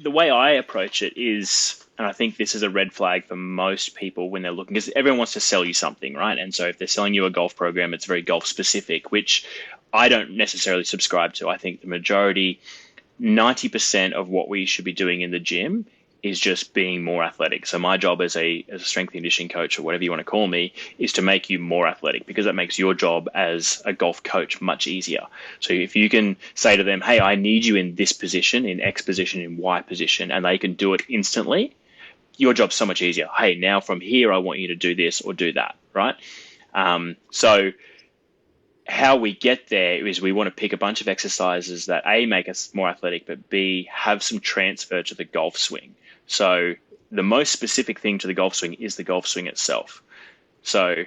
the way I approach it is, and I think this is a red flag for most people when they're looking, because everyone wants to sell you something, right? And so if they're selling you a golf program, it's very golf specific, which I don't necessarily subscribe to. I think the majority, 90% of what we should be doing in the gym is just being more athletic. So my job as a strength and conditioning coach, or whatever you want to call me, is to make you more athletic, because that makes your job as a golf coach much easier. So if you can say to them, hey, I need you in this position, in X position, in Y position, and they can do it instantly, your job's so much easier. Hey, now from here, I want you to do this or do that, right? So how we get there is we want to pick a bunch of exercises that A, make us more athletic, but B, have some transfer to the golf swing. So the most specific thing to the golf swing is the golf swing itself. So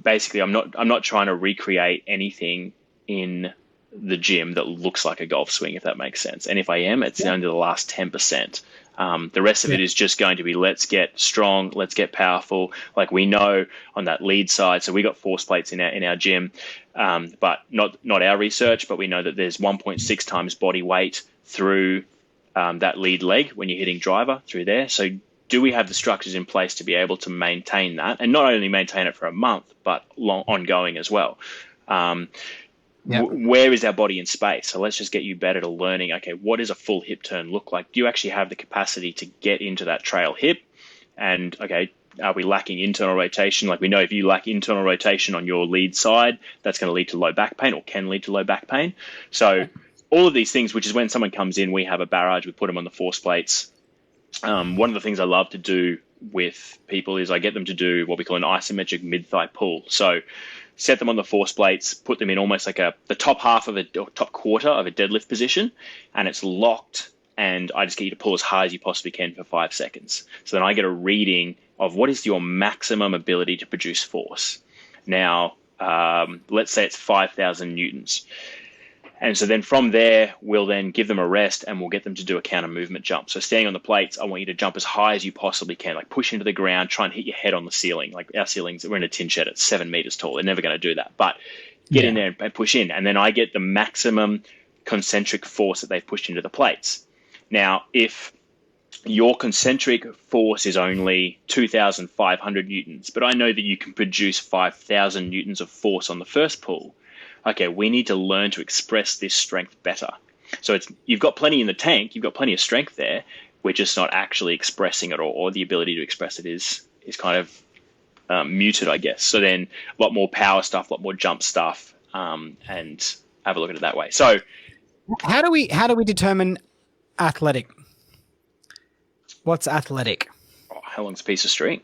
basically, I'm not trying to recreate anything in the gym that looks like a golf swing, if that makes sense. And if I am, it's only the last 10%. The rest of it is just going to be, let's get strong, let's get powerful. Like we know on that lead side, so we got force plates in our gym, but not our research, but we know that there's 1.6 times body weight through that lead leg when you're hitting driver through there. So do we have the structures in place to be able to maintain that, and not only maintain it for a month, but ongoing as well? Where is our body in space? So let's just get you better to learning, okay, what does a full hip turn look like? Do you actually have the capacity to get into that trail hip? And, okay, are we lacking internal rotation? Like we know if you lack internal rotation on your lead side, that's going to lead to low back pain, or can lead to low back pain. So all of these things, which is when someone comes in, we have a barrage, we put them on the force plates. One of the things I love to do with people is I get them to do what we call an isometric mid-thigh pull. So set them on the force plates, put them in almost like the top half of top quarter of a deadlift position, and it's locked. And I just get you to pull as hard as you possibly can for 5 seconds. So then I get a reading of what is your maximum ability to produce force. Now, let's say it's 5,000 newtons. And so then from there, we'll then give them a rest and we'll get them to do a counter movement jump. So standing on the plates, I want you to jump as high as you possibly can, like push into the ground, try and hit your head on the ceiling. Like our ceilings, we're in a tin shed, it's 7 meters tall. They're never going to do that, but get in there and push in. And then I get the maximum concentric force that they've pushed into the plates. Now, if your concentric force is only 2,500 newtons, but I know that you can produce 5,000 newtons of force on the first pull, okay, we need to learn to express this strength better. So you've got plenty in the tank, you've got plenty of strength there, we're just not actually expressing it, or the ability to express it is kind of muted, I guess. So then a lot more power stuff, a lot more jump stuff, and have a look at it that way. So how do we determine athletic? What's athletic? How long's a piece of string?